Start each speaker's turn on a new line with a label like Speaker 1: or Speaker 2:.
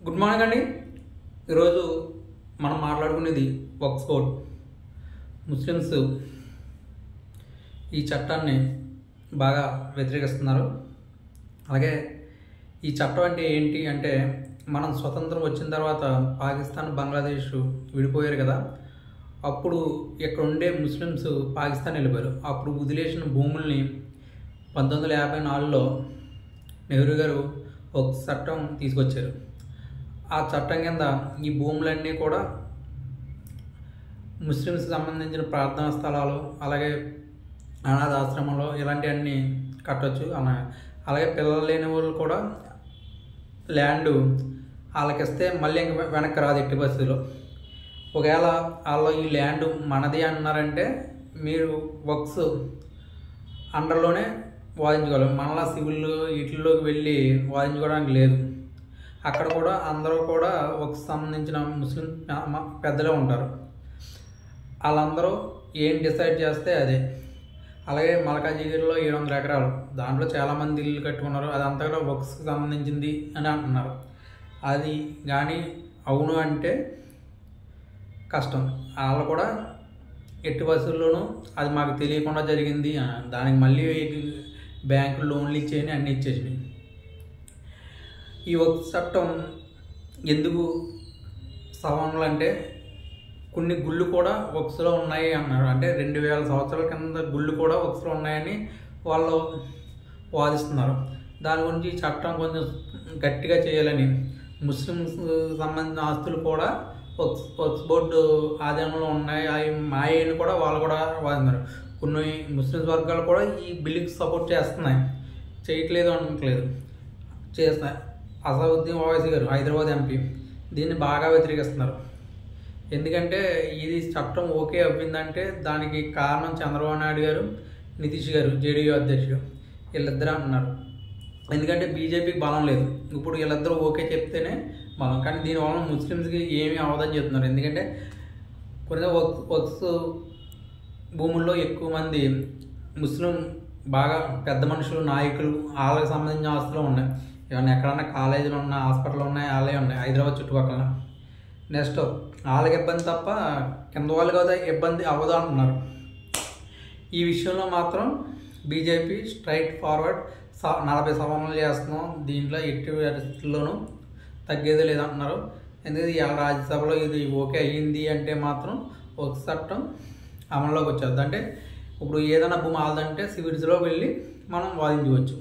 Speaker 1: Good morning అండి. ఈరోజు మనం మాట్లాడుకునేది వక్ఫ్ బోర్డ్. ముస్లిమ్స్ ఈ చట్టాన్ని బాగా వ్యతిరేకిస్తున్నారు. అలాగే ఈ చట్టం అంటే ఏంటి అంటే, మనం స్వతంత్రం వచ్చిన తర్వాత పాకిస్తాన్ బంగ్లాదేశ్ విడిపోయారు కదా, అప్పుడు ఇక్కడ ఉండే ముస్లిమ్స్ పాకిస్తాన్ వెళ్ళిపోయారు. అప్పుడు వదిలేసిన భూముల్ని 1954లో నెహ్రూ గారు ఒక చట్టం తీసుకొచ్చారు. ఆ చట్టం కింద ఈ భూములన్నీ కూడా ముస్లిమ్స్కి సంబంధించిన ప్రార్థనా స్థలాలు, అలాగే అనాథ ఆశ్రమంలో ఇలాంటివన్నీ కట్టవచ్చు. అలాగే పిల్లలు లేని వాళ్ళు కూడా ల్యాండ్ వాళ్ళకిస్తే మళ్ళీ ఇంక వెనక్కి రాదు ఎట్టి పరిస్థితుల్లో. ఒకవేళ వాళ్ళు ఈ ల్యాండ్ మనది అన్నారంటే మీరు వక్స్ అండర్లోనే వాదించుకోవాలి. మళ్ళా సివిల్ వీటిల్లోకి వెళ్ళి వాదించుకోవడానికి లేదు. అక్కడ కూడా అందరూ కూడా వక్స్ సంబంధించిన ముస్లిం పెద్దలే ఉంటారు. వాళ్ళందరూ ఏం డిసైడ్ చేస్తే అదే. అలాగే మల్కాజిగిరిలో 700 ఎకరాలు, దాంట్లో చాలామంది ఇల్లు కట్టుకున్నారు. అదంతా కూడా వక్స్కి సంబంధించింది అని అంటున్నారు. అది కానీ అవును అంటే కష్టం. వాళ్ళు కూడా ఎట్టి బస్సుల్లోనూ అది మాకు తెలియకుండా జరిగింది, దానికి మళ్ళీ బ్యాంకులు లోన్లు ఇచ్చేయని అన్నీ ఇచ్చేసినాయి. ఈ వక్ఫ్ చట్టం ఎందుకు సవరణలు అంటే, కొన్ని గుళ్ళు కూడా వక్స్లో ఉన్నాయి అన్నారు. అంటే 2000 సంవత్సరాల కింద గుళ్ళు కూడా వక్స్లో ఉన్నాయని వాళ్ళు వాదిస్తున్నారు. దాని గురించి చట్టం కొంచెం గట్టిగా చేయాలని, ముస్లిమ్స్ సంబంధించిన ఆస్తులు కూడా వక్ఫ్ బోర్డు ఆధీనంలో ఉన్నాయి, అవి మాయని కూడా వాళ్ళు కూడా వాదిస్తున్నారు. కొన్ని ముస్లిమ్స్ వర్గాలు కూడా ఈ బిల్లుకి సపోర్ట్ చేస్తున్నాయి, చేయట్లేదు అనట్లేదు, చేస్తున్నాయి. అసదుద్దీన్ ఓవైసీ గారు, హైదరాబాద్ ఎంపీ, దీన్ని బాగా వ్యతిరేకిస్తున్నారు. ఎందుకంటే ఇది చట్టం ఓకే అవ్విందంటే దానికి కారణం చంద్రబాబు నాయుడు గారు, నితీష్ గారు, జేడీయూ అధ్యక్షుడు, వీళ్ళిద్దరూ అంటున్నారు. ఎందుకంటే బీజేపీకి బలం లేదు. ఇప్పుడు వీళ్ళిద్దరూ ఓకే చెప్తేనే బలం. కానీ దీనివల్ల ముస్లిమ్స్కి ఏమీ అవ్వదని చెప్తున్నారు. ఎందుకంటే కొన్ని వక్స్ భూముల్లో ఎక్కువ మంది ముస్లిం బాగా పెద్ద మనుషులు, నాయకులు, వాళ్ళకి సంబంధించిన ఆస్తులు ఉన్నాయి. ఏమన్నా ఎక్కడన్నా కాలేజీలు ఉన్నాయి, హాస్పిటల్ ఉన్నాయి, వాళ్ళే ఉన్నాయి హైదరాబాద్ చుట్టుపక్కల. నెక్స్ట్ వాళ్ళకి ఇబ్బంది తప్ప కింద వాళ్ళు కదా ఇబ్బంది అవ్వదు అంటున్నారు. ఈ విషయంలో మాత్రం బీజేపీ స్ట్రైట్ ఫార్వర్డ్ 40 సవరణలు చేస్తున్నాం, దీంట్లో ఎట్టి పరిస్థితుల్లోనూ తగ్గేది లేదంటున్నారు. ఎందుకంటే ఇవాళ రాజ్యసభలో ఇది ఓకే అయ్యింది అంటే మాత్రం ఒక చట్టం అమల్లోకి వచ్చేది. అంటే ఇప్పుడు ఏదైనా భూమి ఆల్దంటే సివిల్స్లో వెళ్ళి మనం వాదించవచ్చు.